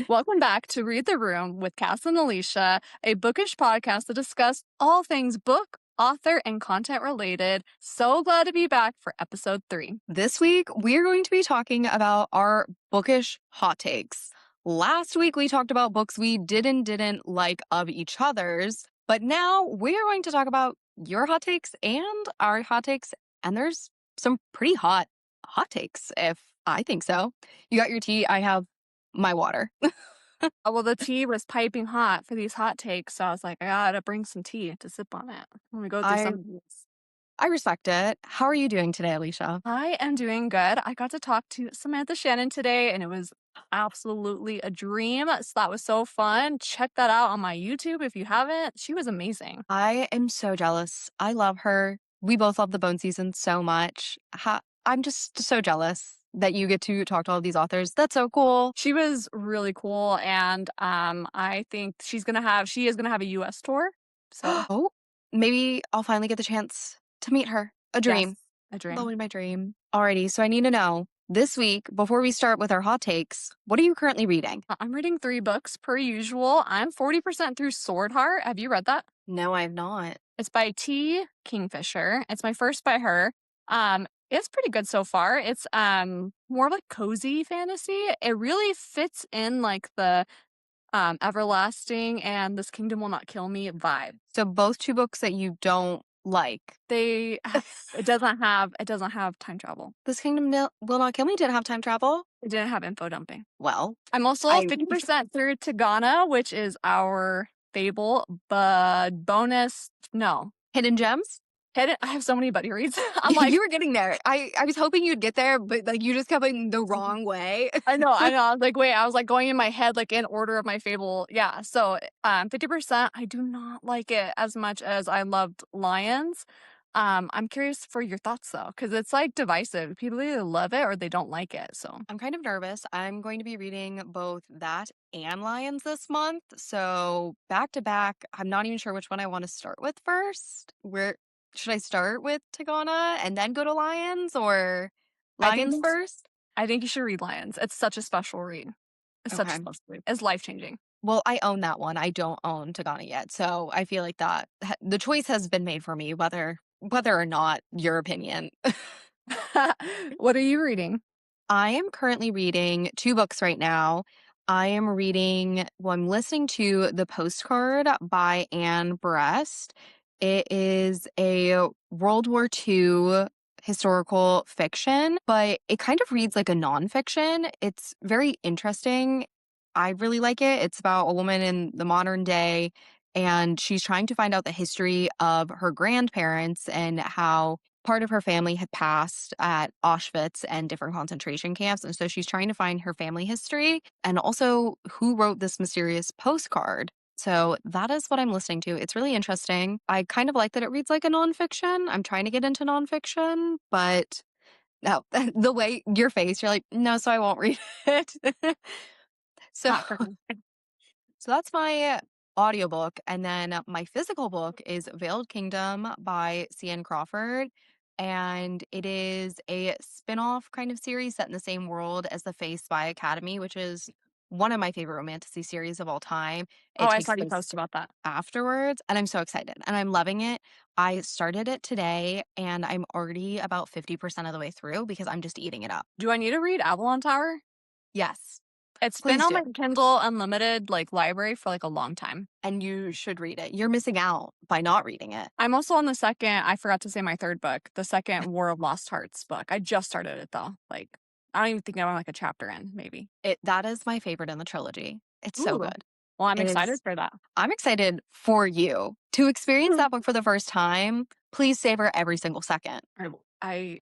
Welcome back to Read the Room with Kass and Alysha, a bookish podcast to discuss all things book, author, and content related. So glad to be back for episode 3. This week, we're going to be talking about our bookish hot takes. Last week, we talked about books we didn't like of each other's, but now we're going to talk about your hot takes and our hot takes, and there's some pretty hot takes, if I think so. You got your tea, I have my water. Well, the tea was piping hot for these hot takes, so I was like, I gotta bring some tea to sip on it. Let me go through some of these. I respect it. How are you doing today, Alysha? I am doing good. I got to talk to Samantha Shannon today, and it was absolutely a dream. So that was so fun. Check that out on my YouTube if you haven't. She was amazing. I am so jealous. I love her. We both love the Bone season so much. I'm just so jealous that you get to talk to all these authors. That's so cool. She was really cool, and I think she is gonna have a US tour. So Oh, maybe I'll finally get the chance to meet her. A dream. yes, a dream. Only my dream. Alrighty, so I need to know, this week, before we start with our hot takes, what are you currently reading? I'm reading 3 books per usual. I'm 40% through Swordheart. Have you read that? No, I have not. It's by Kingfisher. It's my first by her. It's pretty good so far. It's more like cozy fantasy. It really fits in like the everlasting and this kingdom will not kill me vibe. So both 2 books that you don't like. It doesn't have time travel. This Kingdom Will Not Kill Me didn't have time travel? It didn't have info dumping. Well, I'm also 50% through Tigana, which is our Fable, but Hidden Gems? I have so many buddy reads. I'm like, you were getting there. I was hoping you'd get there, but like you just kept going the wrong way. I know. I was like, wait, I was like going in my head, like in order of my Fable. Yeah. So 50%, I do not like it as much as I loved Lions. I'm curious for your thoughts though, because it's like divisive. People either love it or they don't like it. So I'm kind of nervous. I'm going to be reading both that and Lions this month. So back to back, I'm not even sure which one I want to start with first. Where should I start with Tigana and then go to Lions, or Lions first? I think you should read Lions. It's such a special read. It's such a special read. It's life-changing. Well, I own that one. I don't own Tigana yet. So I feel like that the choice has been made for me, whether or not your opinion. What are you reading? I am currently reading 2 books right now. I'm listening to The Postcard by Anne Berest. It is a World War II historical fiction, but it kind of reads like a nonfiction. It's very interesting. I really like it. It's about a woman in the modern day, and she's trying to find out the history of her grandparents and how part of her family had passed at Auschwitz and different concentration camps. And so she's trying to find her family history and also who wrote this mysterious postcard. So that is what I'm listening to. It's really interesting. I kind of like that it reads like a nonfiction. I'm trying to get into nonfiction, but no, the way your face, you're like, no, so I won't read it. So that's my audiobook. And then my physical book is Veiled Kingdom by C.N. Crawford. And it is a spin-off kind of series set in the same world as the Fae Spy Academy, which is one of my favorite romantasy series of all time. I saw you post about that afterwards, and I'm so excited and I'm loving it. I started it today and I'm already about 50% of the way through because I'm just eating it up. Do I need to read Avalon Tower? Yes. It's been on my Kindle Unlimited library for a long time. And you should read it. You're missing out by not reading it. I'm also on the second, I forgot to say my third book, the second War of Lost Hearts book. I just started it though. I don't even think I'm a chapter in, maybe. That is my favorite in the trilogy. It's so good. Well, I'm excited for that. I'm excited for you to experience that book for the first time. Please savor every single second. Okay.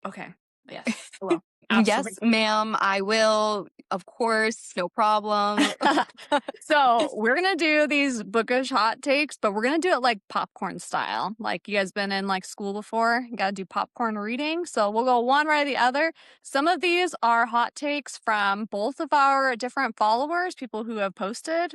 Yes, I will. Yes, ma'am, I will. Of course, no problem. So we're going to do these bookish hot takes, but we're going to do it like popcorn style. Like you guys been in school before, you got to do popcorn reading. So we'll go one right or the other. Some of these are hot takes from both of our different followers, people who have posted.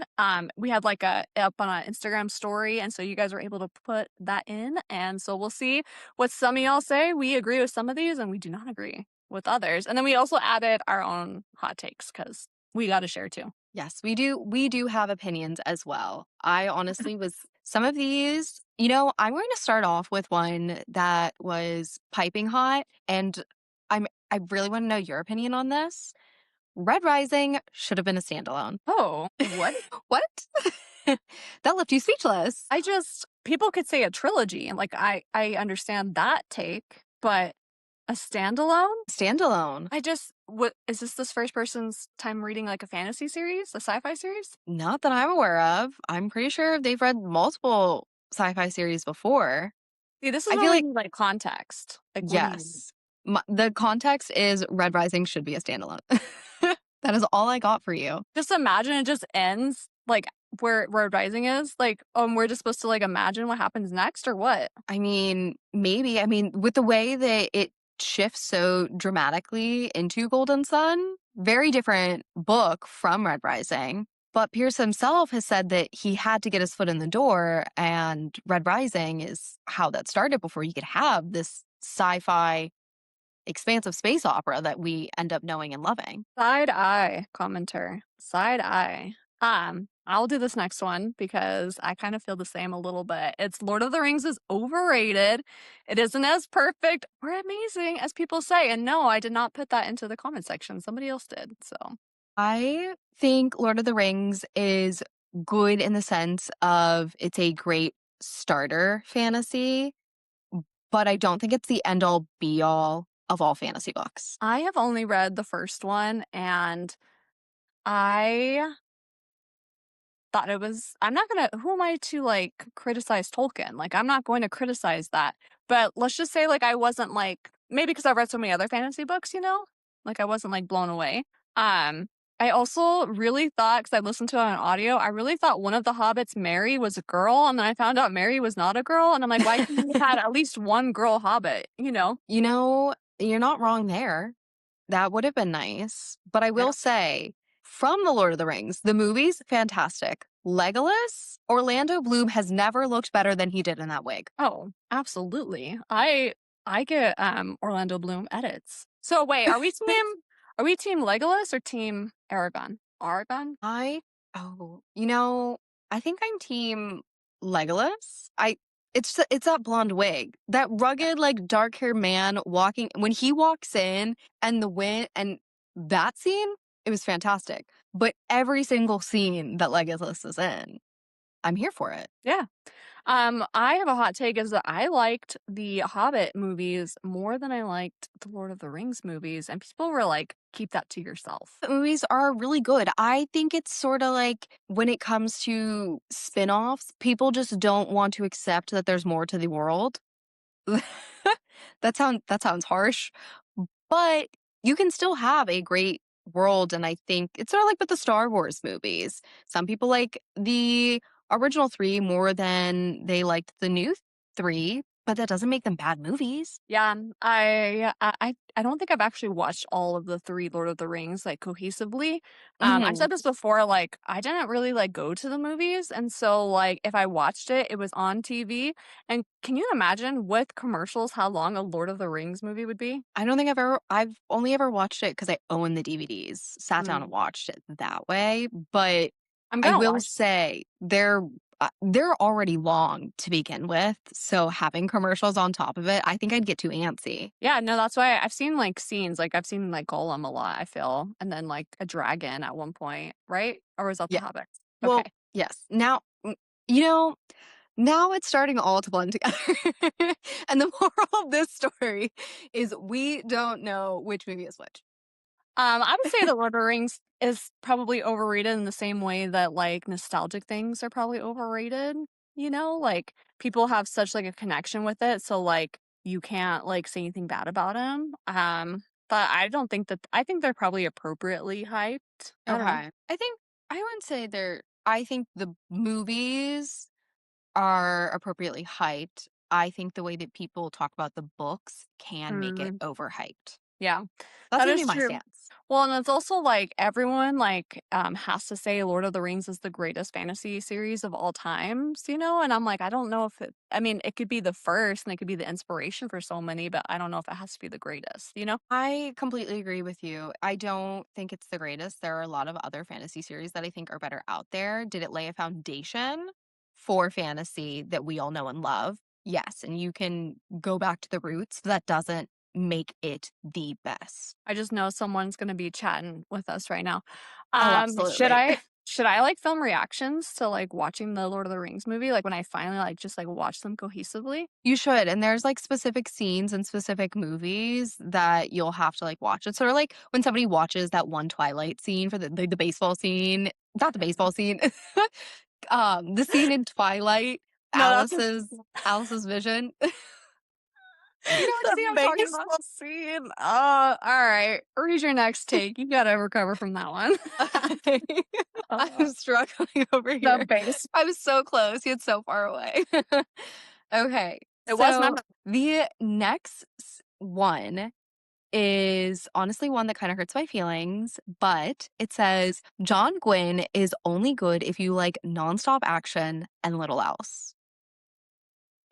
We had up on an Instagram story. And so you guys were able to put that in. And so we'll see what some of y'all say. We agree with some of these and we do not agree with others. And then we also added our own hot takes because we got to share too. Yes, we do have opinions as well. I honestly was some of these, I'm going to start off with one that was piping hot, and I really want to know your opinion on this. Red Rising should have been a standalone. Oh, what? What? That left you speechless. People could say a trilogy, and like I understand that take, but a standalone? Standalone. What is this first person's time reading like a fantasy series, a sci-fi series? Not that I'm aware of. I'm pretty sure they've read multiple sci-fi series before. See, this is I where feel we like need like context. Like, what do you mean? yes. The context is Red Rising should be a standalone. That is all I got for you. Just imagine it just ends like where Rising is. Like, we're just supposed to like imagine what happens next, or what? I mean, maybe. I mean, with the way that it shifts so dramatically into Golden Sun, very different book from Red Rising. But Pierce himself has said that he had to get his foot in the door, and Red Rising is how that started before you could have this sci fi expansive space opera that we end up knowing and loving. Side eye commenter. Side eye. I'll do this next one because I kind of feel the same a little bit. It's Lord of the Rings is overrated. It isn't as perfect or amazing as people say. And no, I did not put that into the comment section. Somebody else did. So I think Lord of the Rings is good in the sense of it's a great starter fantasy, but I don't think it's the end all be all of all fantasy books. I have only read the first one, and I thought it was I'm not gonna who am I to like criticize Tolkien? Like, I'm not going to criticize that. But let's just say like I wasn't like, maybe because I've read so many other fantasy books, like I wasn't like blown away. Um I also really thought, because I listened to it on audio, I really thought one of the hobbits, Mary, was a girl, and then I found out Mary was not a girl, and I'm like, why couldn't we have had at least one girl hobbit, you know? You're not wrong there. That would have been nice. But I Yeah. will say, from The Lord of the Rings, the movies, fantastic. Legolas, Orlando Bloom has never looked better than he did in that wig. Oh, absolutely. I get Orlando Bloom edits. So wait, are we team Legolas or team Aragon? Aragon? I oh, I think I'm team Legolas. It's that blonde wig. That rugged, like dark haired man walking when he walks in and the wind and that scene, it was fantastic. But every single scene that Legolas is in, I'm here for it. Yeah. I have a hot take is that I liked the Hobbit movies more than I liked the Lord of the Rings movies, and people were like, keep that to yourself. The movies are really good. I think it's sort of like when it comes to spin-offs, people just don't want to accept that there's more to the world. That sounds harsh, but you can still have a great world, and I think it's sort of like with the Star Wars movies. Some people like the original 3 more than they liked the new 3, but that doesn't make them bad movies. Yeah, I don't think I've actually watched all of the 3 Lord of the Rings, like, cohesively. I've Mhm. said this before, like, I didn't really, like, go to the movies, and so, like, if I watched it, it was on TV, and can you imagine with commercials how long a Lord of the Rings movie would be? I don't think I've only ever watched it because I own the DVDs, sat down and Mm. watched it that way, but I'm I gonna will watch. say they're already long to begin with, so having commercials on top of it, I think I'd get too antsy. Yeah, no, that's why I've seen, like, scenes, like, I've seen, like, Gollum a lot, I feel, and then, like, a dragon at one point, right? Or was that the Yeah. Hobbit? Okay. Well, yes. You know, now it's starting all to blend together. And the moral of this story is we don't know which movie is which. I would say The Lord of the Rings is probably overrated in the same way that, like, nostalgic things are probably overrated, Like, people have such, like, a connection with it, so, like, you can't, like, say anything bad about them. But I think they're probably appropriately hyped. I don't know. Okay. I wouldn't say I think the movies are appropriately hyped. I think the way that people talk about the books can make it Mm, overhyped. Yeah, That's that gonna be is my true. stance. Well, and it's also like everyone has to say Lord of the Rings is the greatest fantasy series of all times, and I'm like, I don't know if I mean, it could be the first and it could be the inspiration for so many, but I don't know if it has to be the greatest? I completely agree with you. I don't think it's the greatest. There are a lot of other fantasy series that I think are better out there. Did it lay a foundation for fantasy that we all know and love? Yes. And you can go back to the roots. That doesn't make it the best. I just know someone's gonna be chatting with us right now. Oh, Should absolutely. I like film reactions to like watching the Lord of the Rings movie? Like when I finally like just like watch them cohesively? You should. And there's like specific scenes and specific movies that you'll have to like watch. It's sort of like when somebody watches that one Twilight scene for the baseball scene, not the baseball scene, the scene in Twilight, No, that's Alice's vision. You know what the scene I'm talking about? baseball scene. All right. Read your next take. You gotta recover from that one. Uh, I'm struggling over the here. base. I was so close, yet so far away. Okay, It was so memorable. the next one is honestly one that kind of hurts my feelings, but it says John Gwynne is only good if you like nonstop action and little else.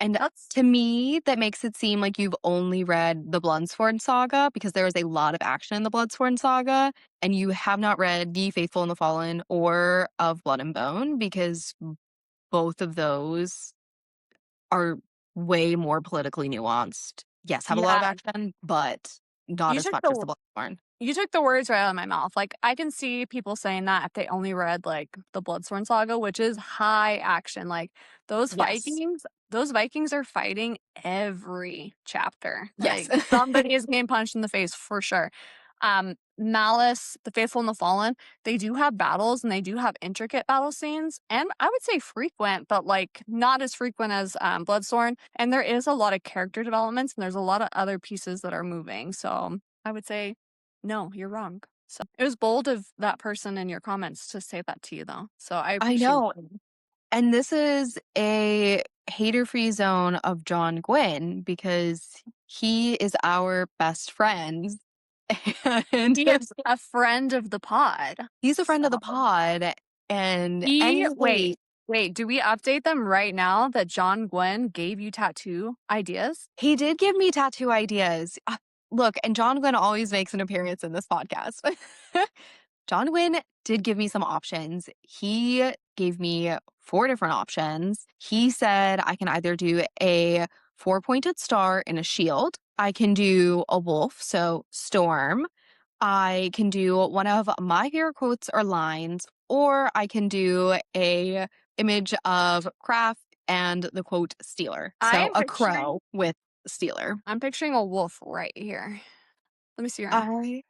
And That's to me, that makes it seem like you've only read the Bloodsworn saga because there is a lot of action in the Bloodsworn saga, and you have not read The Faithful and the Fallen or Of Blood and Bone because both of those are way more politically nuanced. Yes, have a lot of yeah. action, but not You as took much as the the Bloodsworn. You took the words right out of my mouth. Like, I can see people saying that if they only read, like, the Bloodsworn Saga, which is high action. Like, those Yes. Vikings those Vikings are fighting every chapter. Yes. Like, somebody is getting punched in the face for sure. Malice, The Faithful and the Fallen, they do have battles and they do have intricate battle scenes, and I would say frequent, but, like, not as frequent as, Bloodsworn, and there is a lot of character developments, and there's a lot of other pieces that are moving, so I would say no, you're wrong. So it was bold of that person in your comments to say that to you, though. So I I appreciate know. it. And this is a hater-free zone of John Gwynne because he is our best friend. And He is a friend of the pod. he's a friend of the So pod. And he any wait, hate, wait, do we update them right now that John Gwen gave you tattoo ideas? he did give me tattoo ideas. Look, and John Gwynne always makes an appearance in this podcast. John Gwynne did give me some options. He gave me 4 different options. He said I can either do a 4-pointed star and a shield. I can do a wolf, so storm. I can do one of my favorite quotes or lines, or I can do a image of Craft and the quote stealer. I So am a picturing crow with stealer. I'm picturing a wolf right here. Let me see your arm. I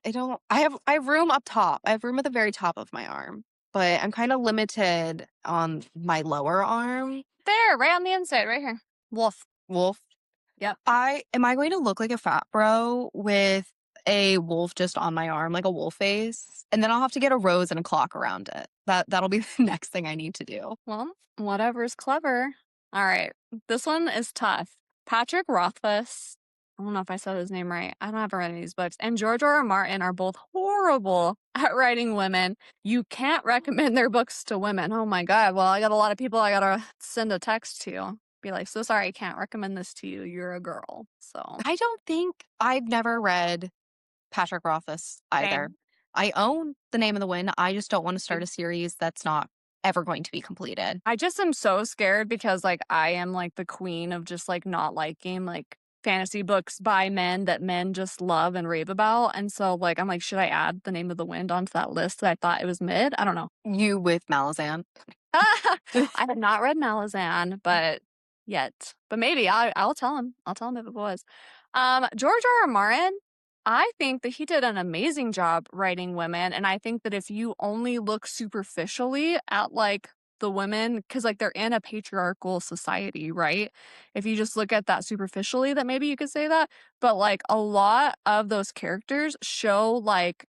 I don't I have room up top. I have room at the very top of my arm, but I'm kind of limited on my lower arm. There, right on the inside, right here. Wolf. Wolf. Yep. Am I going to look like a fat bro with a wolf just on my arm, like a wolf face? And then I'll have to get a rose and a clock around it. That'll be the next thing I need to do. Well, whatever's clever. All right. This one is tough. Patrick Rothfuss, I don't know if I said his name right. I don't have read any of these books. And George R. R. Martin are both horrible at writing women. You can't recommend their books to women. Oh my God. Well, I got a lot of people I got to send a text to. Be like, so sorry, I can't recommend this to you. You're a girl. So, I don't think I've never read Patrick Rothfuss either. same. I own The Name of the Wind. I just don't want to start a series that's not ever going to be completed. I just am so scared because like I am like the queen of just like not liking like fantasy books by men that men just love and rave about. And so like I'm like, should I add The Name of the Wind onto that list that I thought it was mid? I don't know. You with Malazan. I have not read Malazan, but yet. But maybe I'll tell him. I'll tell him if it was. George R. R. Martin, I think that he did an amazing job writing women, and I think that if you only look superficially at like the women, because like they're in a patriarchal society, right? If you just look at that superficially, that maybe you could say that. But like a lot of those characters show like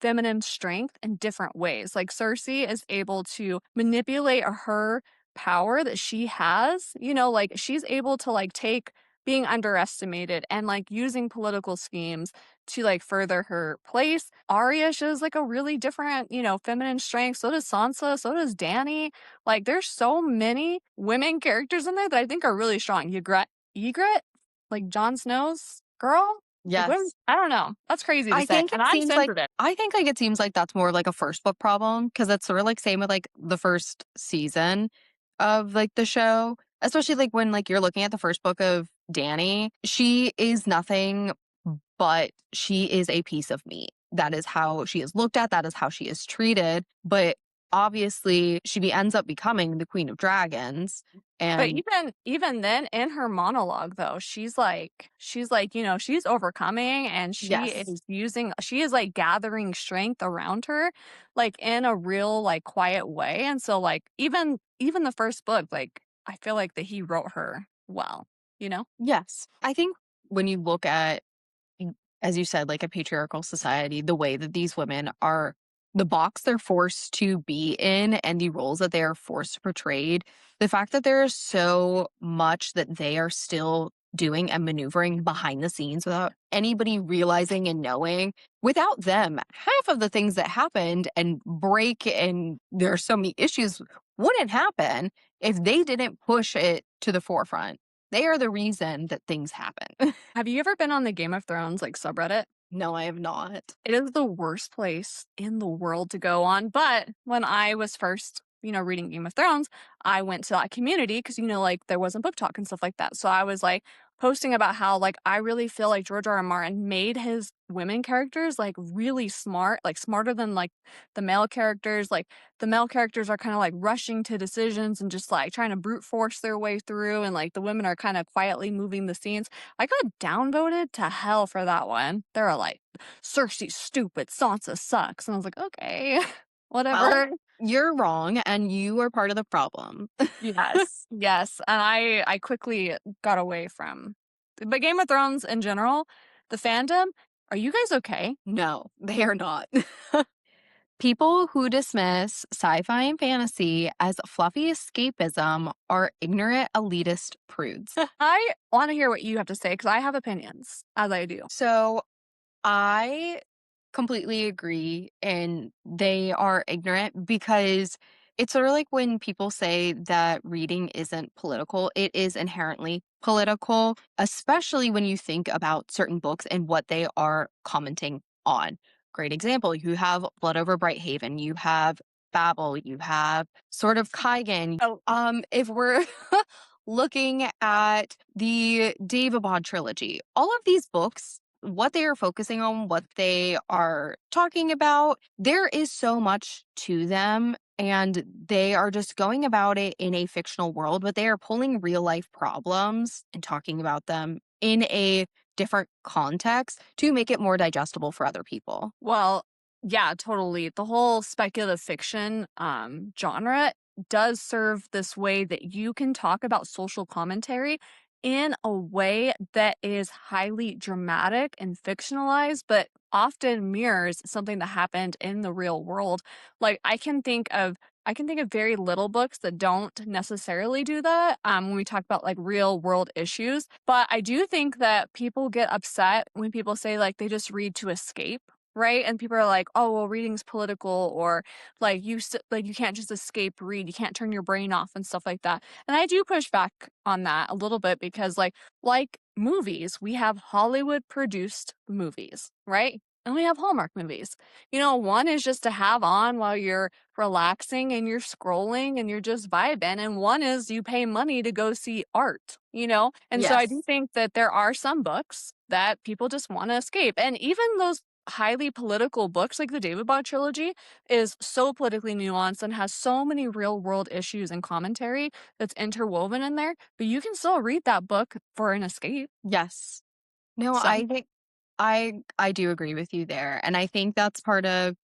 feminine strength in different ways. Like Cersei is able to manipulate her power that she has, like she's able to like take being underestimated and like using political schemes to like further her place. Arya shows like a really different, feminine strength. So does Sansa, so does Dany. Like there's so many women characters in there that I think are really strong. Ygritte, like Jon Snow's girl. Like women, Yes. I don't know. That's crazy to I say. think And it I'm seems like sensitive. it seems like that's more like a first book problem because it's sort of like same with like the first season of like the show, especially like when like you're looking at the first book of Dany, she is nothing but she is a piece of meat. That is how she is looked at, that is how she is treated, but obviously ends up becoming the Queen of Dragons But and even then in her monologue though, she's like, she's overcoming and yes. she is like gathering strength around her, like in a real like quiet way. And so like even the first book, like I feel like that he wrote her well, you know? Yes. I think when you look at as you said, like a patriarchal society, the way that these women are, the box they're forced to be in and the roles that they are forced to portray, the fact that there is so much that they are still doing and maneuvering behind the scenes without anybody realizing and knowing. Without them, half of the things that happened and break and there are so many issues wouldn't happen if they didn't push it to the forefront. They are the reason that things happen. Have you ever been on the Game of Thrones like subreddit? No, I have not. It is the worst place in the world to go on. But when I was first, reading Game of Thrones, I went to that community because, like there wasn't book talk and stuff like that. So I was like posting about how like I really feel like George R. R. Martin made his women characters like really smart, like smarter than like the male characters. Like the male characters are kind of like rushing to decisions and just like trying to brute force their way through, and like the women are kind of quietly moving the scenes. I got downvoted to hell for that one. They were like, Cersei's stupid, Sansa sucks. And I was like, okay, Well, whatever. you're wrong and you are part of the problem. Yes, yes. And I quickly got away from, but Game of Thrones in general, the fandom, are you guys okay? No, they are not. People who dismiss sci fi and fantasy as fluffy escapism are ignorant elitist prudes. I want to hear what you have to say because I have opinions, as I do. So I completely agree. And they are ignorant because it's sort of like when people say that reading isn't political, it is inherently political, especially when you think about certain books and what they are commenting on. Great example. You have Blood Over Brighthaven, you have Babel, you have sort of Kaigen. Oh, If we're looking at the Daevabad trilogy, all of these books, what they are focusing on, what they are talking about, there is so much to them. And they are just going about it in a fictional world, but they are pulling real life problems and talking about them in a different context to make it more digestible for other people. well, yeah, totally. The whole speculative fiction genre does serve this way that you can talk about social commentary in a way that is highly dramatic and fictionalized, but often mirrors something that happened in the real world. Like I can think of very little books that don't necessarily do that when we talk about like real world issues. But I do think that people get upset when people say like they just read to escape, right? And people are like, "Oh, well, reading's political," or like like you can't just escape read. You can't turn your brain off and stuff like that. And I do push back on that a little bit because like movies, we have Hollywood produced movies, right? And we have Hallmark movies. One is just to have on while you're relaxing and you're scrolling and you're just vibing, and one is you pay money to go see art. And so I do Yes. think that there are some books that people just want to escape, and even those highly political books like the Daevabad trilogy is so politically nuanced and has so many real world issues and commentary that's interwoven in there, but you can still read that book for an escape. Yes. No, So I think I do agree with you there. And I think that's part of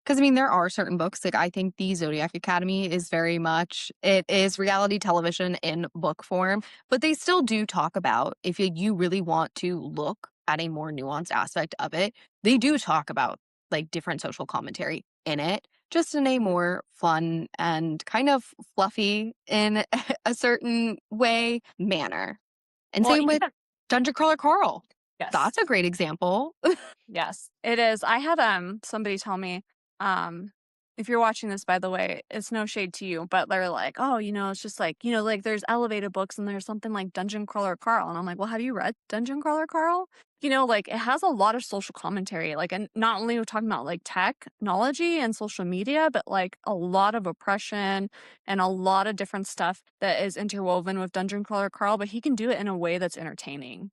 because I mean there are certain books like I think the Zodiac Academy is very much it is reality television in book form, but they still do talk about if you really want to look at a more nuanced aspect of it, they do talk about like different social commentary in it, just in a more fun and kind of fluffy in a certain way manner. And well same with even Dungeon Crawler Carl. Yes. That's a great example. Yes, it is. I had somebody tell me, if you're watching this, by the way, it's no shade to you, but they're like, oh, it's just like, like there's elevated books and there's something like Dungeon Crawler Carl. And I'm like, well, have you read Dungeon Crawler Carl? Like it has a lot of social commentary, like, and not only we're talking about like technology and social media, but like a lot of oppression and a lot of different stuff that is interwoven with Dungeon Crawler Carl, but he can do it in a way that's entertaining,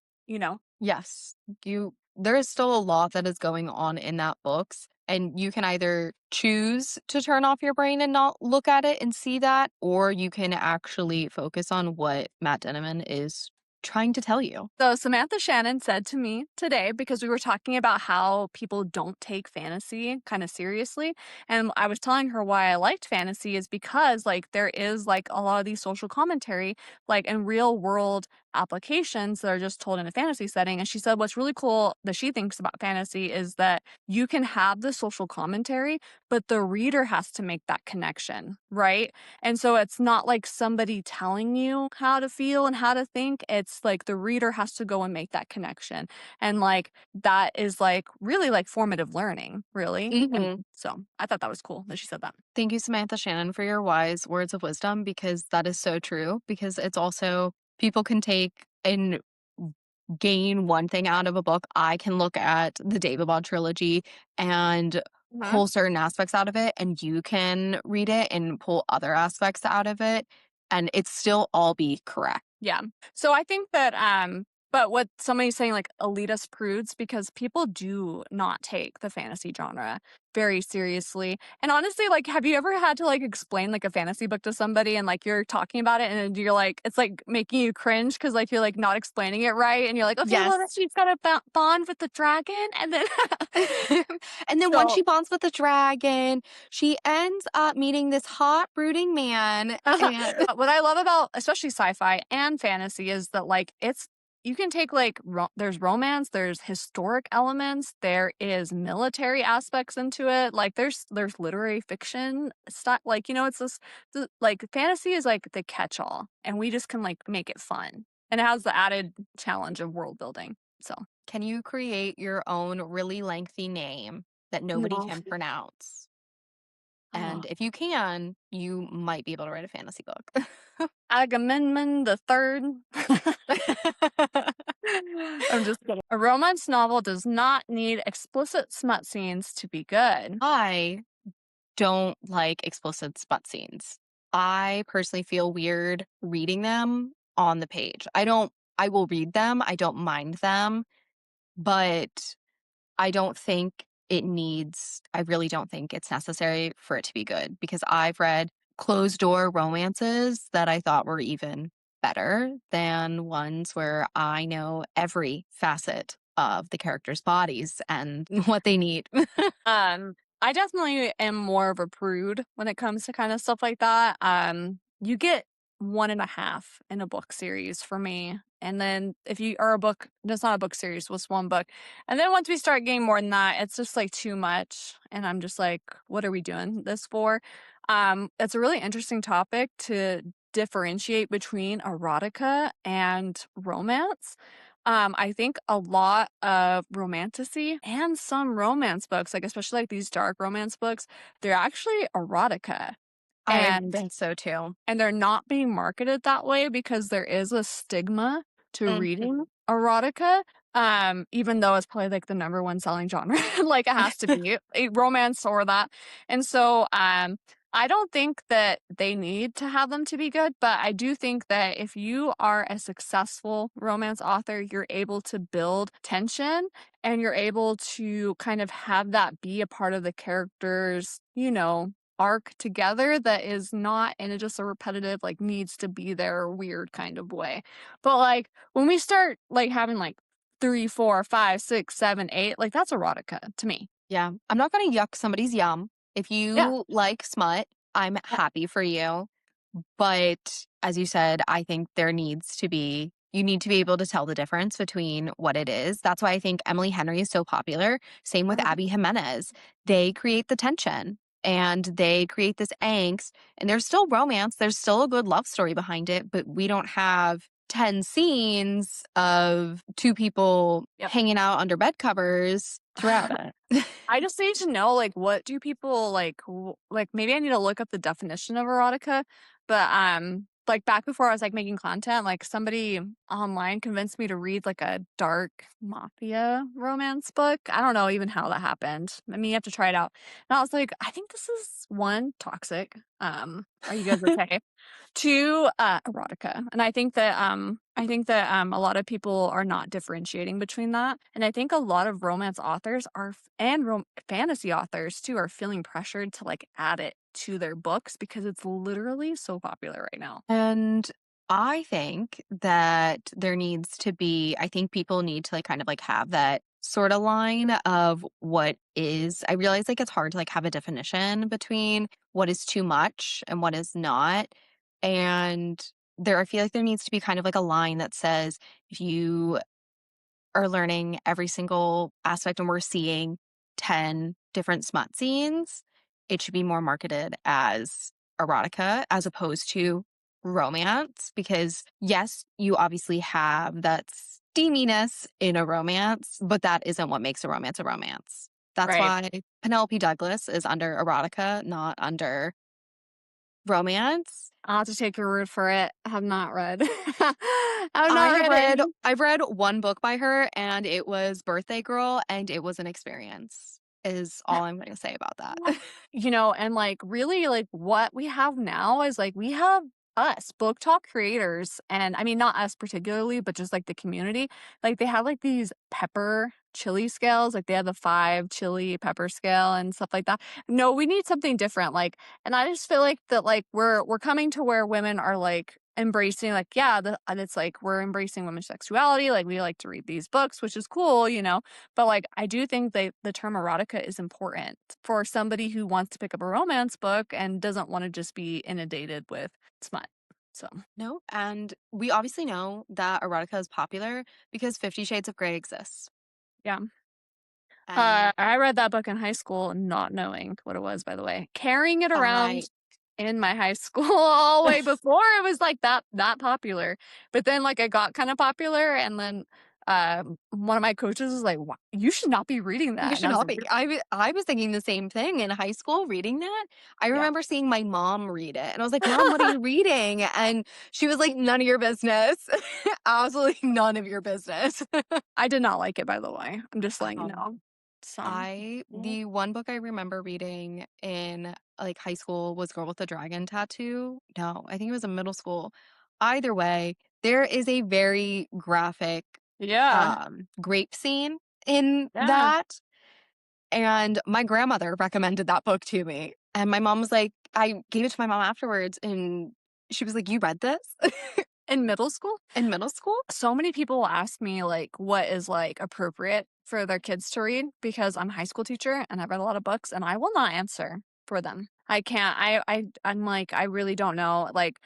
Yes, there is still a lot that is going on in that books, and you can either choose to turn off your brain and not look at it and see that, or you can actually focus on what Matt Denneman is trying to tell you. So Samantha Shannon said to me today, because we were talking about how people don't take fantasy kind of seriously, and I was telling her why I liked fantasy is because like there is like a lot of these social commentary like in real world applications that are just told in a fantasy setting. And she said what's really cool that she thinks about fantasy is that you can have the social commentary, but the reader has to make that connection, right? And so it's not like somebody telling you how to feel and how to think. It's like the reader has to go and make that connection. And like that is like really like formative learning, really. And so I thought that was cool that she said that. Thank you, Samantha Shannon, for your wise words of wisdom, because that is so true. Because it's also, people can take and gain one thing out of a book. I can look at the Daevabad trilogy and pull certain aspects out of it, and you can read it and pull other aspects out of it, and it's still all be correct. Yeah. So I think that but what somebody's saying like elitist prudes, because people do not take the fantasy genre very seriously. And honestly, like have you ever had to like explain like a fantasy book to somebody and like you're talking about it and you're like it's like making you cringe because like you're like not explaining it right and you're like, okay, well she's got a bond with the dragon and then and then once she bonds with the dragon, she ends up meeting this hot brooding man. And what I love about especially sci-fi and fantasy is that like you can take like there's romance, there's historic elements, there is military aspects into it, like there's literary fiction stuff, like it's like fantasy is like the catch-all and we just can like make it fun and it has the added challenge of world building. So can you create your own really lengthy name that nobody can pronounce? And if you can, you might be able to write a fantasy book. Agamemnon the Third. I'm just kidding. A romance novel does not need explicit smut scenes to be good. I don't like explicit smut scenes. I personally feel weird reading them on the page. I will read them. I don't mind them, but I really don't think it's necessary for it to be good, because I've read closed door romances that I thought were even better than ones where I know every facet of the characters' bodies and what they need. I definitely am more of a prude when it comes to kind of stuff like that. You get 1.5 in a book series for me. And then if you are a book, that's not a book series, was one book. And then once we start getting more than that, it's just like too much. And I'm just like, what are we doing this for? It's a really interesting topic to differentiate between erotica and romance. I think a lot of romantasy and some romance books, like especially like these dark romance books, they're actually erotica. I think so too. And they're not being marketed that way because there is a stigma to reading erotica. Even though it's probably like the number one selling genre, like it has to be a romance or that. And so I don't think that they need to have them to be good, but I do think that if you are a successful romance author, you're able to build tension and you're able to kind of have that be a part of the character's, arc together that is not in just a repetitive, like needs to be there weird kind of way. But like when we start like having like 3, 4, 5, 6, 7, 8, like that's erotica to me. Yeah. I'm not going to yuck somebody's yum. If you like smut, I'm happy for you. But as you said, I think you need to be able to tell the difference between what it is. That's why I think Emily Henry is so popular. Same with Abby Jimenez. They create the tension and they create this angst, and there's still romance. There's still a good love story behind it, but we don't have 10 scenes of two people Yep. hanging out under bed covers throughout it. I just need to know, like, what do people like? Like, maybe I need to look up the definition of erotica. But like back before I was like making content, like somebody online convinced me to read like a dark mafia romance book. I don't know even how that happened. I mean, you have to try it out. And I was like, I think this is one toxic. Are you guys okay? To erotica, and I think that a lot of people are not differentiating between that, and I think a lot of romance authors and fantasy authors too are feeling pressured to like add it to their books because it's literally so popular right now. And I think that I think people need to like kind of like have that sort of line of what is, I realize like it's hard to like have a definition between what is too much and what is not. And I feel like there needs to be kind of like a line that says if you are learning every single aspect and we're seeing 10 different smut scenes, it should be more marketed as erotica as opposed to romance. Because, yes, you obviously have that steaminess in a romance, but that isn't what makes a romance a romance. That's Right. why Penelope Douglas is under erotica, not under romance. I'll have to take your word for it. I have not read. I've not read any. I've read one book by her and it was Birthday Girl and it was an experience is all I'm going to say about that. And like really like what we have now is like we have us book talk creators, and I mean not us particularly but just like the community, like they have like these pepper chili scales, like they have the 5 chili pepper scale and stuff like that. No, we need something different, like, and I just feel like that like we're coming to where women are like embracing like and it's like we're embracing women's sexuality, like we like to read these books, which is cool, but, like, I do think the term erotica is important for somebody who wants to pick up a romance book and doesn't wanna just be inundated with smut. So, No, and we obviously know that erotica is popular because 50 Shades of Grey exists. yeah. And I read that book in high school not knowing what it was, by the way. Carrying it around I in my high school all the way before it was, like, that popular. But then, like, it got kinda popular, and then, one of my coaches was like, "Wha you should not be reading you that." And I should was not like, be. I was thinking the same thing in high school reading that. I "Yeah." remember seeing my mom read it and I was like, "Mom, what are you reading?" And she was like, "None of your business." Absolutely none of your business. I did not like it, by the way. I'm just letting you Um, know. So, yeah. the one book I remember reading in like high school was Girl with the Dragon Tattoo. No, I think it was in middle school. Either way, there is a very graphic Yeah. grape scene in Yeah. that. And my grandmother recommended that book to me. And my mom was like, I gave it to my mom afterwards and she was like, "You read this?" In middle school? In middle school? So many people will ask me like what is like appropriate for their kids to read because I'm a high school teacher and I've read a lot of books and I will not answer for them. I can't. I'm like I really don't know. Like,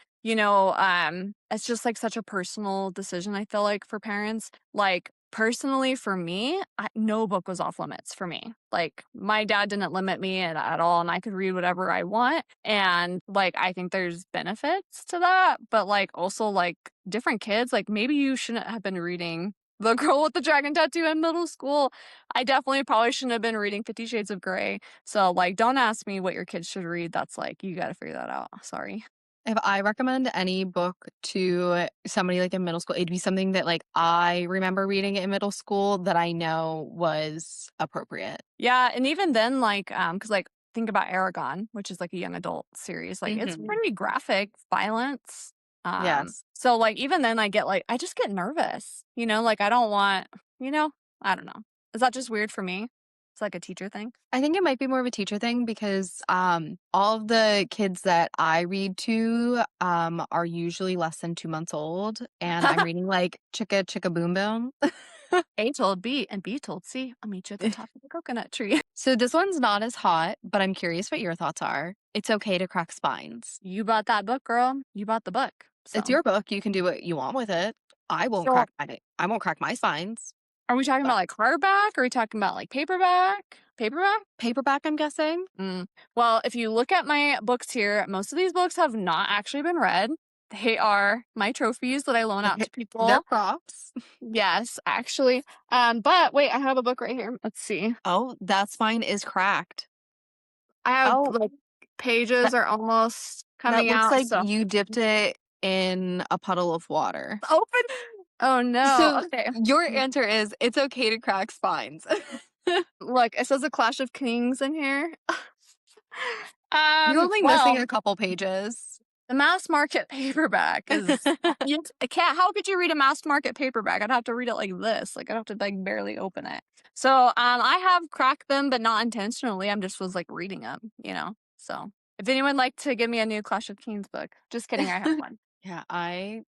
it's just like such a personal decision, I feel like, for parents. Like personally for me, no book was off limits for me. Like my dad didn't limit me at all and I could read whatever I want, and like I think there's benefits to that, but like also like different kids, like maybe you shouldn't have been reading The Girl with the Dragon Tattoo in middle school. I definitely probably shouldn't have been reading 50 Shades of Grey. So like don't ask me what your kids should read. That's like you got to figure that out. Sorry. If I recommend any book to somebody like in middle school, it'd be something that like I remember reading in middle school that I know was appropriate. Yeah, and even then like cuz like think about Aragon, which is like a young adult series. Like it's Hmm. pretty graphic violence. Yes. So like even then I just get nervous. Like I don't want, you know, I don't know. Is that just weird for me? It's like a teacher thing. I think it might be more of a teacher thing because all of the kids that I read to are usually less than 2 months old, and I'm reading like Chicka Chicka Boom Boom. A told B and B told C, I'll meet you at the top of the coconut tree. So this one's not as hot, but I'm curious what your thoughts are. It's okay to crack spines. You bought that book, girl. You bought the book. So, It's your book. You can do what you want with it. so I won't crack my spines. are we talking about But like hardback? Or are we talking about like paperback? Paperback? paperback, I'm guessing. Well, if you look at my books here, most of these books have not actually been read. They are my trophies that I loan out to They're people. props. Yes, actually. But wait, I have a book right here. Let's see. Oh, that spine is cracked. I have Oh, like pages that are almost that coming looks out, like so you dipped it in a puddle of water. open. Oh no. So Okay. your answer is it's okay to crack spines. Look, it says a Clash of Kings in here. You're only missing Well, a couple pages. the mass market paperback is I can't. How could you read a mass market paperback? I'd have to read it like this. Like I'd have to like barely open it. So I have cracked them, but not intentionally. I'm just was like reading them, you know. So if anyone like to give me a new Clash of Kings book, just kidding, I have one. Yeah, I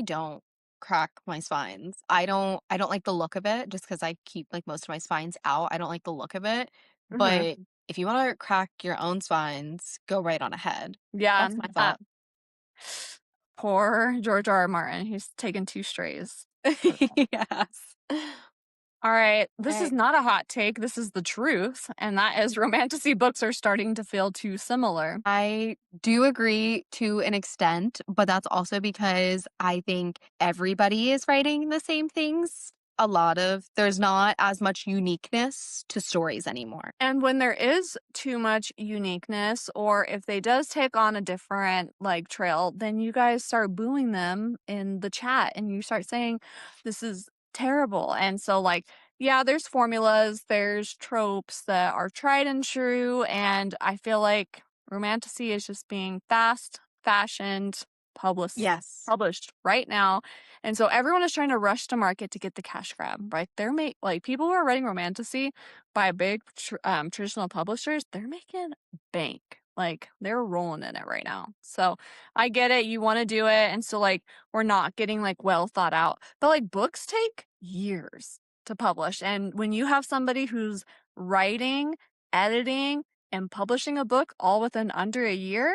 don't crack my spines. I don't like the look of it just because I keep like most of my spines out. I don't like the look of it. Hmm. But if you want to crack your own spines, go right on ahead. Yeah. That's my thought. Poor George R. R. Martin. He's taken 2 strays. Brutal. Yes. All right. This is I not a hot take. This is the truth. And that is romantasy books are starting to feel too similar. I do agree to an extent, but that's also because I think everybody is writing the same things. There's not as much uniqueness to stories anymore. And when there is too much uniqueness, or if they does take on a different like trail, then you guys start booing them in the chat and you start saying, this is terrible. And so like, yeah, there's formulas, there's tropes that are tried and true. And I feel like romantasy is just being fast, fashioned, published Yes. published right now. And so everyone is trying to rush to market to get the cash grab, right? Like people who are writing romantasy by big traditional publishers, they're making bank. Like they're rolling in it right now. So I get it. You want to do it. And so like we're not getting like well thought out. But like books take years to publish. And when you have somebody who's writing, editing, and publishing a book all within under a year,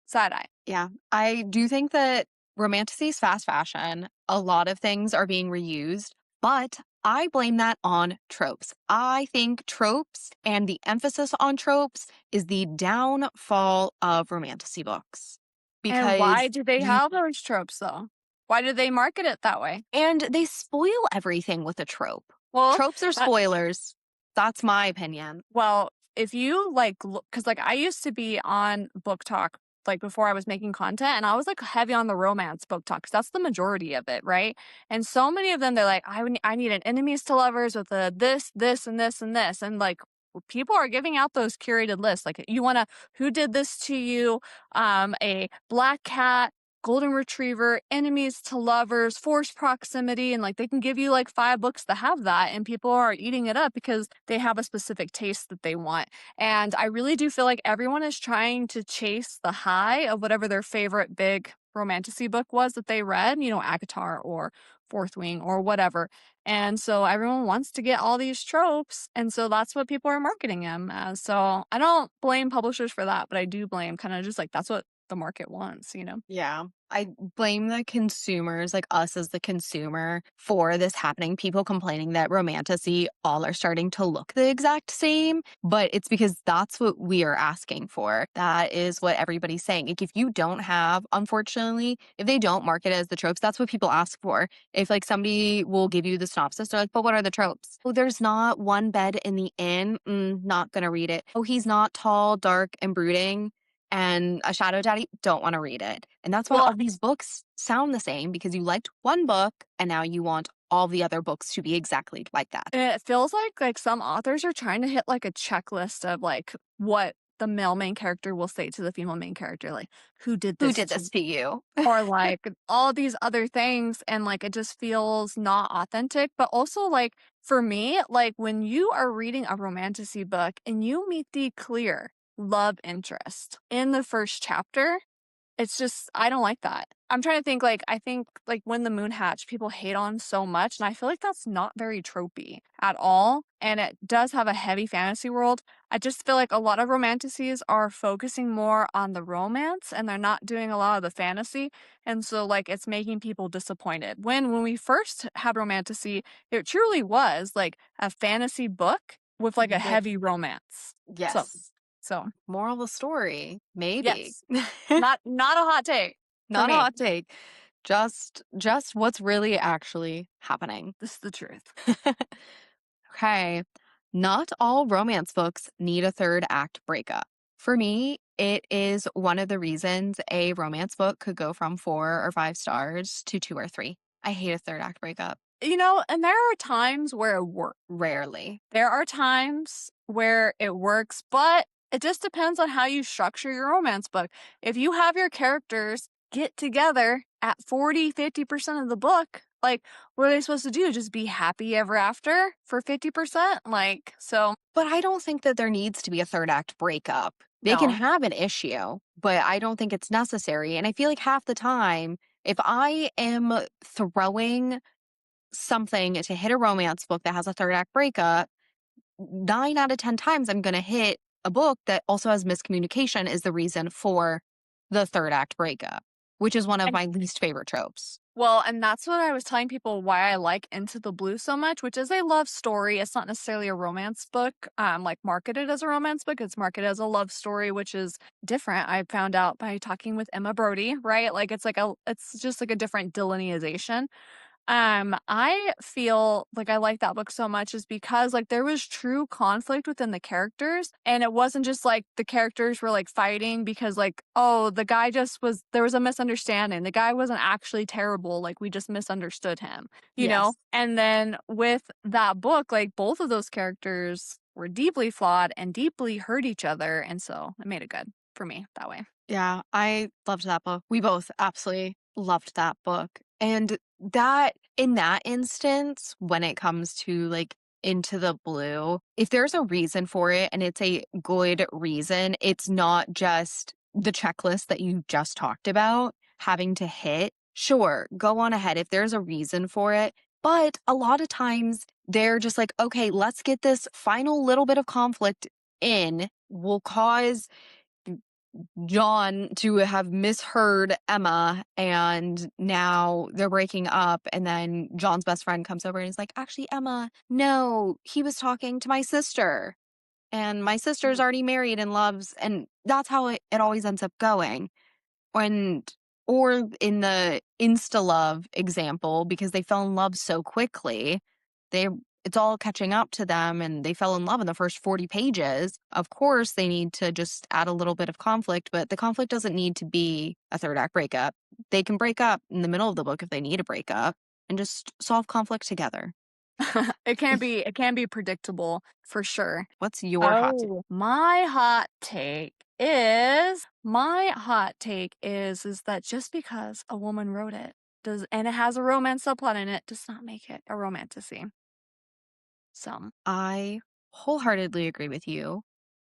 side eye. Yeah. I do think that romantasy is fast fashion. A lot of things are being reused, but I blame that on tropes. I think tropes and the emphasis on tropes is the downfall of romantasy books And why because do they you have those tropes though? Why do they market it that way? and they spoil everything with a trope. Well, Tropes are that, spoilers. That's my opinion. well, if you like, because like I used to be on Book Talk like before I was making content, and I was like heavy on the romance book talk because that's the majority of it, right? And so many of them, they're like, I need an enemies to lovers with a this, this, and this, and this, and like people are giving out those curated lists. Like you want to, who did this to you? A black cat. Golden retriever, enemies to lovers, forced proximity, and like they can give you like 5 books that have that, and people are eating it up because they have a specific taste that they want. And I really do feel like everyone is trying to chase the high of whatever their favorite big romantasy book was that they read, you know, Akatar or Fourth Wing or whatever. And so everyone wants to get all these tropes. And so that's what people are marketing them as. So I don't blame publishers for that, but I do blame kind of just like that's what the market wants, you know? Yeah. I blame the consumers, like us as the consumer, for this happening. People complaining that romantasy all are starting to look the exact same, but it's because that's what we are asking for. That is what everybody's saying. Like, if you don't have, unfortunately, if they don't market it as the tropes, that's what people ask for. If like somebody will give you the synopsis, they're like, but what are the tropes? Oh, there's not one bed in the inn. Not gonna read it. Oh, he's not tall, dark, and brooding and a shadow daddy, don't want to read it. And that's why Well, all these books sound the same because you liked one book and now you want all the other books to be exactly like that. it feels like some authors are trying to hit like a checklist of like what the male main character will say to the female main character, like, who did Who this did to this to you? or like all these other things, and like it just feels not authentic. But also like for me, like when you are reading a romantasy book and you meet the clear love interest in the first chapter, it's just I don't like that. I'm trying to think, like, I think, like, When the Moon Hatched, people hate on so much, and I feel like that's not very tropey at all, and it does have a heavy fantasy world. I just feel like a lot of romantasies are focusing more on the romance, and they're not doing a lot of the fantasy, and so, like, it's making people disappointed. When we first had romantasy, it truly was, like, a fantasy book with, like, a With heavy romance. So yes. so, Moral of the story, maybe. yes. Not a hot take. For Not a me, hot take. Just what's really actually happening. this is the truth. Okay. Not all romance books need a third act breakup. For me, it is one of the reasons a romance book could go from 4 or 5 stars to 2 or 3. I hate a third act breakup. And there are times where it works. Rarely. There are times where it works, but it just depends on how you structure your romance book. If you have your characters get together at 40-50% of the book, like, what are they supposed to do? Just be happy ever after for 50%? Like, so But I don't think that there needs to be a third act breakup. They can no. have an issue, but I don't think it's necessary. And I feel like half the time, if I am throwing something to hit a romance book that has a third act breakup, 9 out of 10 times I'm going to hit a book that also has miscommunication is the reason for the third act breakup, which is one of And my least favorite tropes. well, and that's what I was telling people why I like Into the Blue so much, which is a love story. It's not necessarily a romance book, like marketed as a romance book. It's marketed as a love story, which is different. I found out by talking with Emma Brody, right? Like it's just like a different delineation. I feel like I like that book so much is because like there was true conflict within the characters, and it wasn't just like the characters were like fighting because like, oh, the guy just was there was a misunderstanding. The guy wasn't actually terrible, like we just misunderstood him, you know? Yes. And then with that book, like both of those characters were deeply flawed and deeply hurt each other, and so it made it good for me that way. Yeah, I loved that book. We both absolutely loved that book. And that, in that instance, when it comes to like Into the Blue, if there's a reason for it and it's a good reason, it's not just the checklist that you just talked about having to hit. Sure, go on ahead if there's a reason for it. But a lot of times they're just like, okay, let's get this final little bit of conflict in. Will cause John to have misheard Emma, and now they're breaking up. And then John's best friend comes over and he's like, actually, Emma, no, he was talking to my sister, and my sister's already married and loves, and that's how it always ends up going. And or in the insta love example, because they fell in love so quickly, they it's all catching up to them and they fell in love in the first 40 pages. Of course, they need to just add a little bit of conflict, but the conflict doesn't need to be a third act breakup. They can break up in the middle of the book if they need a breakup and just solve conflict together. It can be predictable for sure. What's your hot take? Oh, my hot take is that just because a woman wrote it does and it has a romance subplot in it does not make it a romantasy. So, I wholeheartedly agree with you.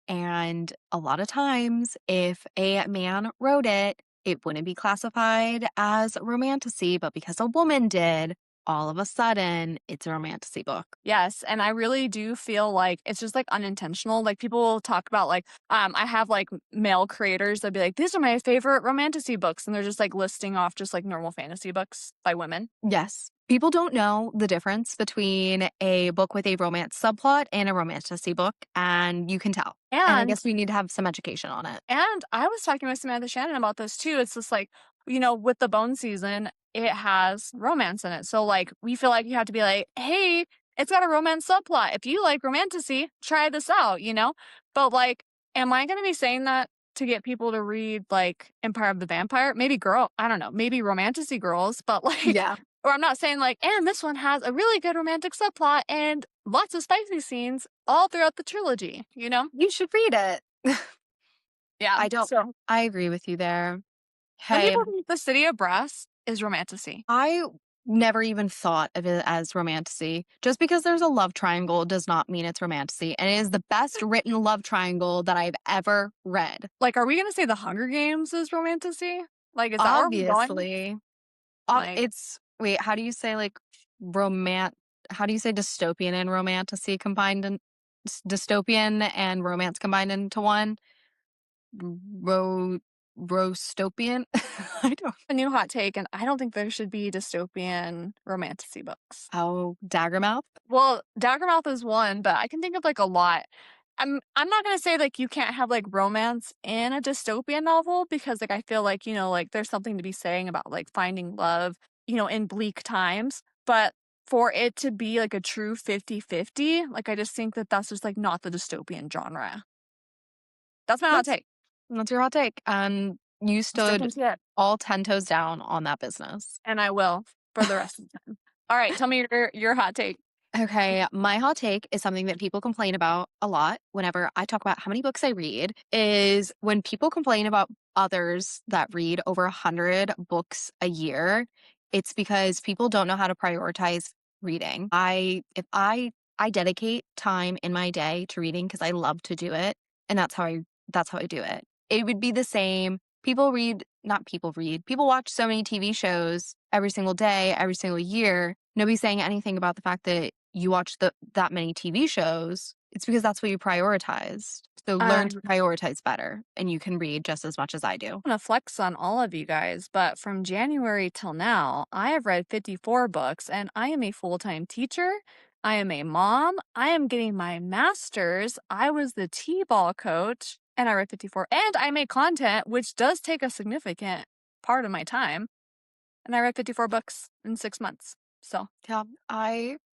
And a lot of times, if a man wrote it, it wouldn't be classified as romantasy, but because a woman did, all of a sudden, it's a romantasy book. yes, and I really do feel like it's just like unintentional. Like people will talk about like I have like male creators that be like, these are my favorite romantasy books, and they're just like listing off just like normal fantasy books by women. Yes. People don't know the difference between a book with a romance subplot and a romantasy book, and you can tell. And I And guess we need to have some education on it. And I was talking with Samantha Shannon about this too. It's just like, with the Bone season, it has romance in it. So like we feel like you have to be like, hey, it's got a romance subplot. If you like romantasy, try this out. But like, am I gonna be saying that to get people to read like Empire of the Vampire? Maybe I don't know, maybe romantasy girls, but like Yeah. or I'm not saying like, and this one has a really good romantic subplot and lots of spicy scenes all throughout the trilogy? You should read it. Yeah. I don't, So I agree with you there. some Hey, people think the city of brass is romantasy. I never even thought of it as romantasy. Just because there's a love triangle does not mean it's romantasy. And it is the best written love triangle that I've ever read. Like, are we gonna say the Hunger Games is romantasy? Like, is that where we're going? Obviously. Like, It's wait, how do you say like how do you say dystopian and romantasy combined in dystopian and romance combined into one? Ro rostopian? I don't a new hot take, and I don't think there should be dystopian romantasy books. Oh, Daggermouth? Well, Daggermouth is one, but I can think of like a lot. I'm not gonna say like you can't have like romance in a dystopian novel because like I feel like, like there's something to be saying about like finding love, in bleak times. But for it to be like a true 50-50, like I just think that that's just like not the dystopian genre. That's my hot That's take. that's your hot take. And you stood Sticking to it. all 10 toes down on that business. And I will for the rest of the time. All right, tell me your hot take. Okay, my hot take is something that people complain about a lot whenever I talk about how many books I read is when people complain about others that read over 100 books a year, it's because people don't know how to prioritize reading. If I dedicate time in my day to reading because I love to do it, and that's how I do it. It would be the same. People watch so many TV shows every single day, every single year. Nobody's saying anything about the fact that you watch that many TV shows. It's because that's what you prioritized. So learn to Um, prioritize better, and you can read just as much as I do. I'm gonna flex on all of you guys, but from January till now, I have read 54 books and I am a full-time teacher. I am a mom. I am getting my master's. I was the T-ball coach and I read 54. And I make content, which does take a significant part of my time. And I read 54 books in 6 months. So Yeah,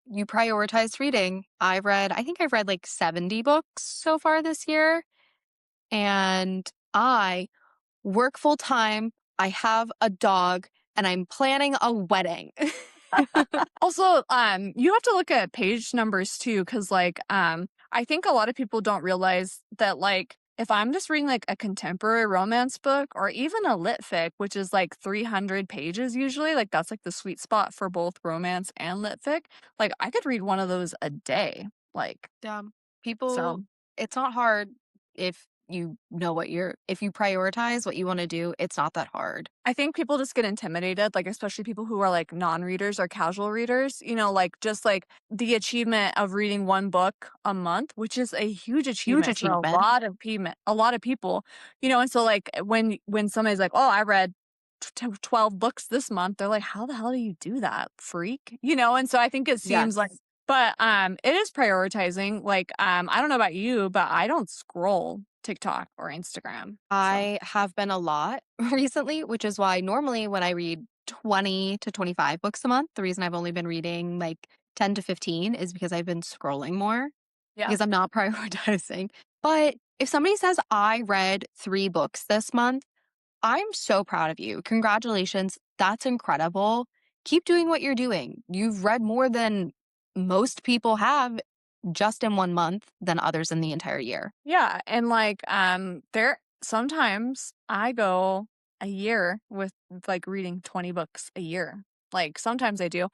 you prioritized reading. I think I've read like 70 books so far this year, and I work full time. I have a dog, and I'm planning a wedding. also, you have to look at page numbers too, because I think a lot of people don't realize that like if I'm just reading like a contemporary romance book or even a lit fic, which is like 300 pages usually, like that's like the sweet spot for both romance and lit fic. Like I could read one of those a day. Like Yeah, so. it's not hard if if you prioritize what you want to do, it's not that hard. I think people just get intimidated, like, especially people who are, like, non-readers or casual readers, like, just, like, the achievement of reading 1 book a month, which is a huge Huge achievement for achievement. a lot of people, and so, like, when somebody's like, "Oh, I read 12 books this month," they're like, "How the hell do you do that, freak?" And so I think it seems like Yes. but, it is prioritizing, like, I don't know about you, but I don't scroll TikTok or Instagram, so I have been a lot recently, which is why normally when I read 20 to 25 books a month, the reason I've only been reading like 10 to 15 is because I've been scrolling more yeah. because I'm not prioritizing. But if somebody says I read 3 books this month, I'm so proud of you. Congratulations. That's incredible. Keep doing what you're doing. You've read more than most people have just in 1 month than others in the entire year. Yeah, and like there sometimes I go a year with like reading 20 books a year. Like sometimes I do.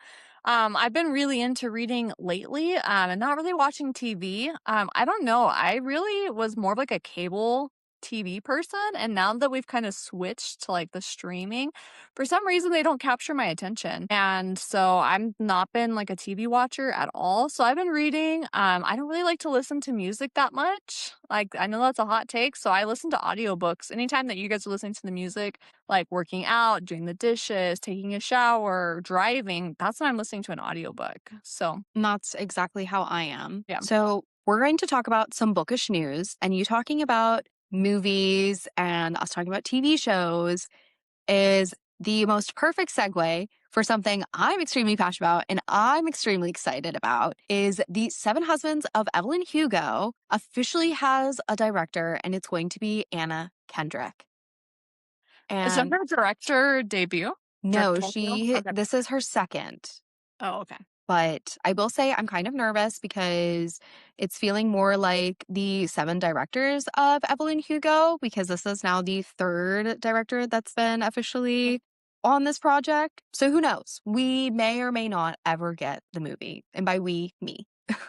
I've been really into reading lately and not really watching TV. I don't know. I really was more of like a cable TV person and now that we've kind of switched to like the streaming, for some reason they don't capture my attention. And so I'm not been like a TV watcher at all. So I've been reading. I don't really like to listen to music that much. Like I know that's a hot take, so I listen to audiobooks. Anytime that you guys are listening to the music, like working out, doing the dishes, taking a shower, driving, that's when I'm listening to an audiobook. So, And that's exactly how I am. yeah. So, we're going to talk about some bookish news, and you talking about movies and us talking about TV shows is the most perfect segue for something I'm extremely passionate about and I'm extremely excited about is the Seven Husbands of Evelyn Hugo officially has a director and it's going to be Anna Kendrick. Is that And her director debut? no, Directorial? Okay. this is her second. Oh, okay. But I will say I'm kind of nervous because it's feeling more like the 7 directors of Evelyn Hugo because this is now the 3rd director that's been officially on this project. So who knows? We may or may not ever get the movie. And by we, me.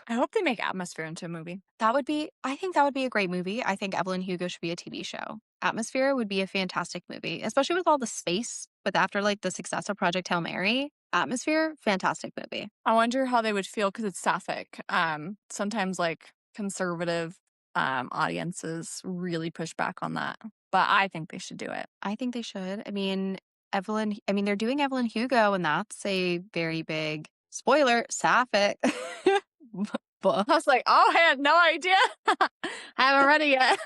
I hope they make Atmosphere into a movie. I think that would be a great movie. I think Evelyn Hugo should be a TV show. Atmosphere would be a fantastic movie, especially with all the space. But after like the success of Project Hail Mary, Atmosphere, fantastic movie. I wonder how they would feel because it's sapphic. Sometimes like conservative audiences really push back on that, but I think they should do it. I think they should. They're doing Evelyn Hugo, and that's a very big spoiler, sapphic. book. I was like, oh, I had no idea. I haven't read it yet.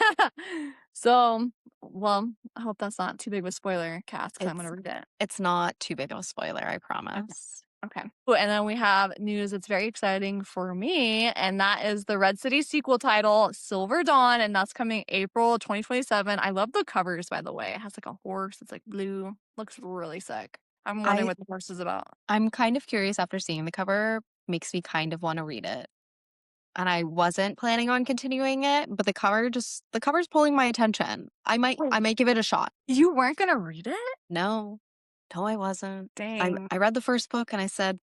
So, well, I hope that's not too big of a spoiler, Cass, because I'm going to read it. It's not too big of a spoiler, I promise. Okay. And then we have news that's very exciting for me, and that is the Red City sequel title, Silver Dawn, and that's coming April 2027. I love the covers, by the way. It has like a horse. It's like blue. Looks really sick. I'm wondering what the horse is about. I'm kind of curious after seeing the cover. Makes me kind of want to read it. And I wasn't planning on continuing it, but the cover's pulling my attention. I might give it a shot. You weren't going to read it? No, I wasn't. Dang. I read the first book and I said,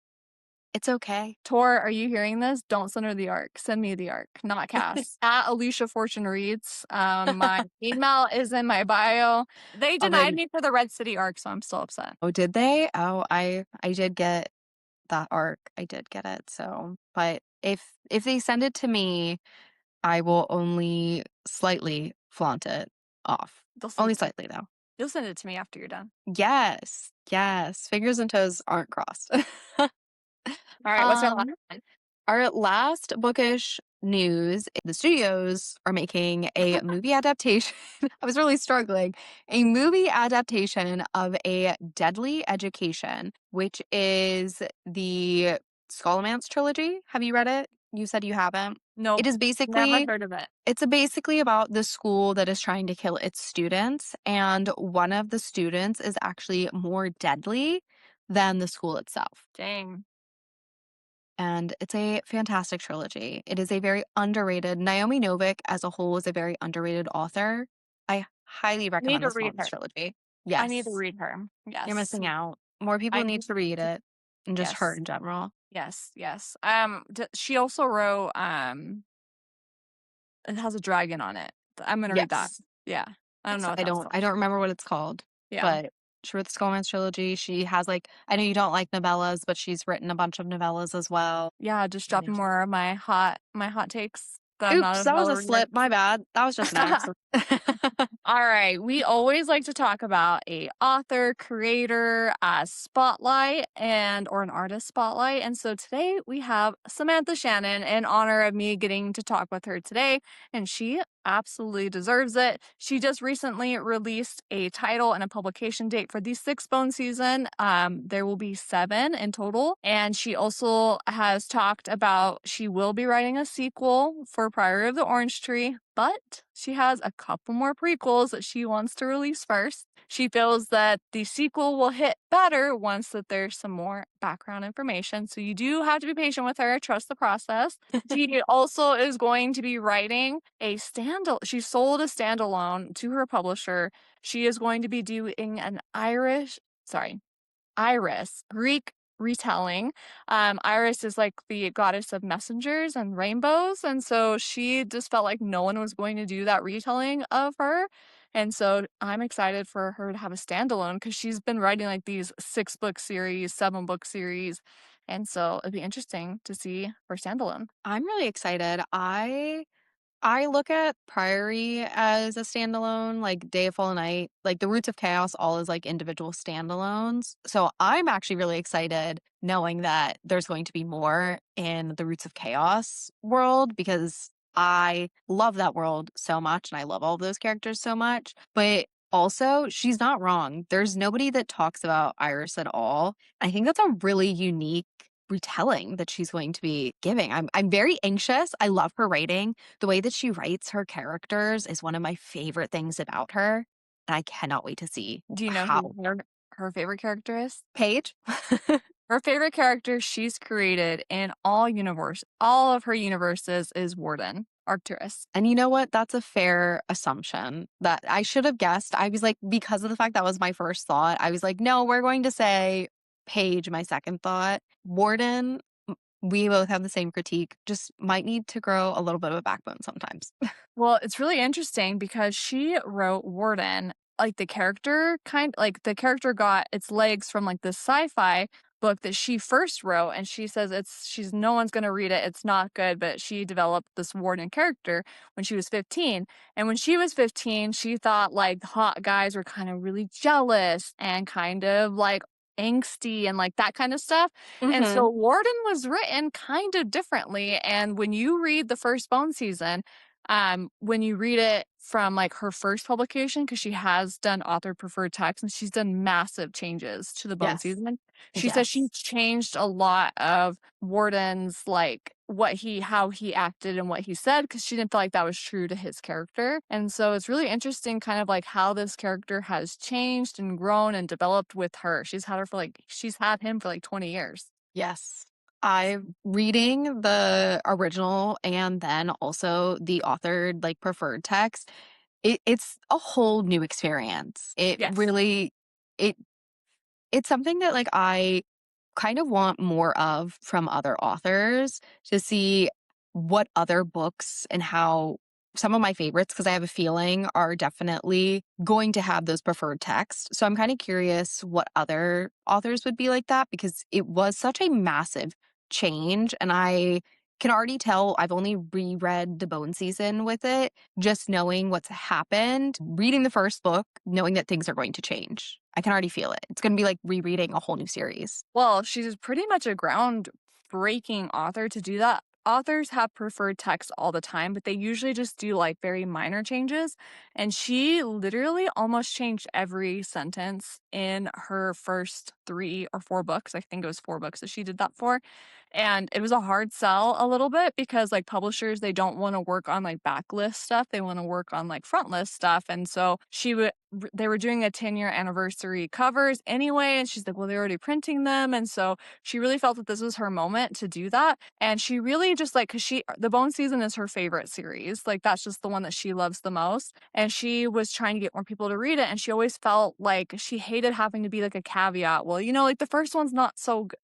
it's okay. Tor, are you hearing this? Don't send her the arc. Send me the arc, not Cass. At Alysha Fortune Reads. My email is in my bio. They denied me for the Red City arc, so I'm still upset. Oh, did they? Oh, I did get that arc. I did get it. So, but if they send it to me, I will only slightly flaunt it off. Only slightly, though. You'll send it to me after you're done. Yes. Fingers and toes aren't crossed. All right, what's our last one? Our last bookish news, the studios are making a movie adaptation. I was really struggling. A movie adaptation of A Deadly Education, which is the Scholomance trilogy. Have you read it? You said you haven't. No, it is basically never heard of it. It's basically about the school that is trying to kill its students, and one of the students is actually more deadly than the school itself. Dang. And it's a fantastic trilogy. It is a very underrated. Naomi Novik as a whole is a very underrated author. I highly recommend this trilogy. Yes. I need to read her. Yes. You're missing out. More people need to read it, and just her in general. Yes. She also wrote it has a dragon on it. I'm gonna read that. Yeah. I don't know. I don't remember what it's called. Yeah. But she wrote the Scholomance trilogy. She has I know you don't like novellas, but she's written a bunch of novellas as well. Yeah, just dropping more of my hot takes. Oops, that was a slip. My bad. That was just an accident. All right. We always like to talk about a author, creator, spotlight, or an artist spotlight. And so today we have Samantha Shannon in honor of me getting to talk with her today. And she absolutely deserves it. She just recently released a title and a publication date for the 6-bone season. There will be 7 in total. And she also has talked about she will be writing a sequel for Priory of the Orange Tree, but she has a couple more prequels that she wants to release first. She feels that the sequel will hit better once that there's some more background information. So you do have to be patient with her. Trust the process. She also is going to be writing a she sold a standalone to her publisher. She is going to be doing an Iris Greek retelling. Iris is like the goddess of messengers and rainbows, and so she just felt like no one was going to do that retelling of her. And so I'm excited for her to have a standalone because she's been writing like these 6-book series, 7-book series, and so it'd be interesting to see her standalone. I'm really excited. I look at Priory as a standalone, like Day of Fallen Night, like the Roots of Chaos, all as like individual standalones. So I'm actually really excited knowing that there's going to be more in the Roots of Chaos world, because I love that world so much and I love all of those characters so much. But also, she's not wrong. There's nobody that talks about Iris at all. I think that's a really unique retelling that she's going to be giving. I'm very anxious. I love her writing. The way that she writes her characters is one of my favorite things about her. And I cannot wait to see. Do you know who her favorite character is? Paige? Her favorite character she's created in all of her universes is Warden, Arcturus. And you know what? That's a fair assumption that I should have guessed. I was like, because of the fact that was my first thought, I was like, no, we're going to say Paige, my second thought. Warden, we both have the same critique, just might need to grow a little bit of a backbone sometimes. Well, it's really interesting because she wrote Warden, like the character got its legs from like this sci-fi book that she first wrote, and she says no one's going to read it, it's not good, but she developed this Warden character when she was 15. And when she was 15, she thought like hot guys were kind of really jealous and kind of like angsty and like that kind of stuff. And Mhm. so Warden was written kind of differently. And when you read the first Bone season, when you read it from like her first publication, because she has done author preferred text and she's done massive changes to the Bone Yes. season. She says she Yes. changed a lot of Warden's like how he acted and what he said because she didn't feel like that was true to his character. And so it's really interesting kind of like how this character has changed and grown and developed with her. She's had him for like 20 years. Yes. I'm reading the original and then also the authored, like, preferred text. It's a whole new experience. It Yes. really it it's something that, like, I kind of want more of from other authors to see what other books and how some of my favorites, because I have a feeling, are definitely going to have those preferred text. So I'm kind of curious what other authors would be like that because it was such a massive change. And I can already tell I've only reread the Bone season with it, just knowing what's happened, reading the first book, knowing that things are going to change. I can already feel it. It's going to be like rereading a whole new series. Well, she's pretty much a groundbreaking author to do that. Authors have preferred text all the time, but they usually just do like very minor changes. And she literally almost changed every sentence in her first 3 or 4 books. I think it was 4 books that she did that for. And it was a hard sell a little bit because like publishers, they don't want to work on like backlist stuff. They want to work on like front list stuff. And so they were doing a 10-year anniversary covers anyway. And she's like, well, they're already printing them. And so she really felt that this was her moment to do that. And she really just like, the Bone season is her favorite series. Like that's just the one that she loves the most. And she was trying to get more people to read it. And she always felt like she hated having to be like a caveat. Well, like the first one's not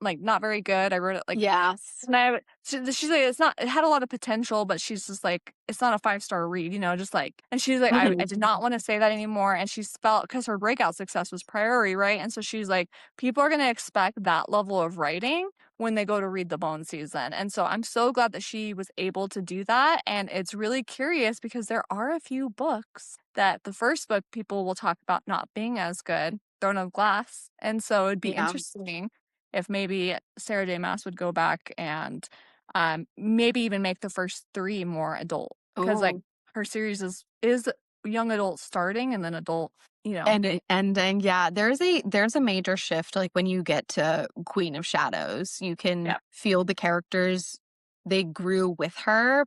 like not very good. I wrote it like, Yes. and she's like, it had a lot of potential, but she's just like, it's not a 5-star read, just like, and she's like, I Mhm. did not want to say that anymore. And she's felt because her breakout success was priority, right? And so she's like, people are going to expect that level of writing when they go to read the Bone season. And so I'm so glad that she was able to do that. And it's really curious because there are a few books that the first book people will talk about not being as good, Throne of Glass. And so it'd be Yeah. interesting if maybe Sarah J. Maas would go back and maybe even make the first 3 more adult because like Oh, her series is young adult starting and then adult, and ending. Yeah, there's a major shift. Like when you get to Queen of Shadows, you can yeah, feel the characters they grew with her,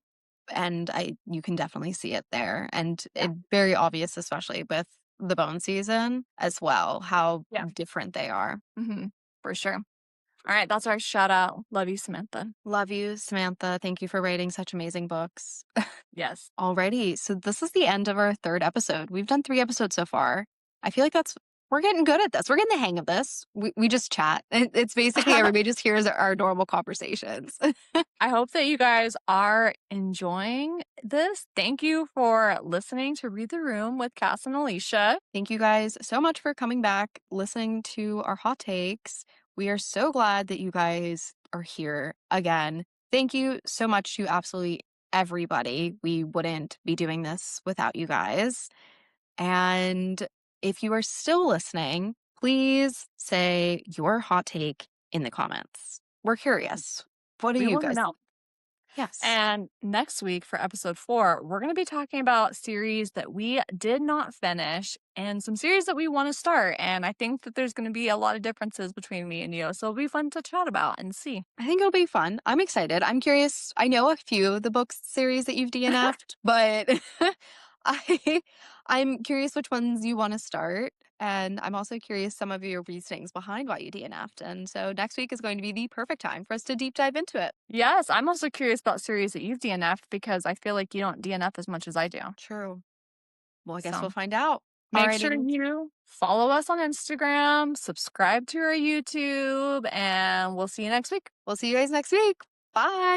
and you can definitely see it there, and yeah, it very obvious, especially with the Bone season as well, how yeah, different they are. for sure. All right, that's our shout out. Love you, Samantha. Love you, Samantha. Thank you for writing such amazing books. Yes. Alrighty, so this is the end of our third episode. We've done 3 episodes so far. I feel like we're getting good at this. We're getting the hang of this. We just chat. It's basically everybody just hears our normal conversations. I hope that you guys are enjoying this. Thank you for listening to Read the Room with Cass and Alysha. Thank you guys so much for coming back, listening to our hot takes. We are so glad that you guys are here again. Thank you so much to absolutely everybody. We wouldn't be doing this without you guys. And if you are still listening, please say your hot take in the comments. We're curious. What do We you want to guys? know. Yes. And next week for episode 4, we're going to be talking about series that we did not finish and some series that we want to start. And I think that there's going to be a lot of differences between me and you. So it'll be fun to chat about and see. I think it'll be fun. I'm excited. I'm curious. I know a few of the books series that you've DNF'd, but I I'm curious which ones you want to start. And I'm also curious some of your reasonings behind why you DNF'd. And so next week is going to be the perfect time for us to deep dive into it. Yes, I'm also curious about series that you've DNF'd because I feel like you don't DNF as much as I do. True. Well, I guess So we'll find out. make sure Alrighty. you follow us on Instagram, subscribe to our YouTube, and we'll see you next week. We'll see you guys next week. Bye.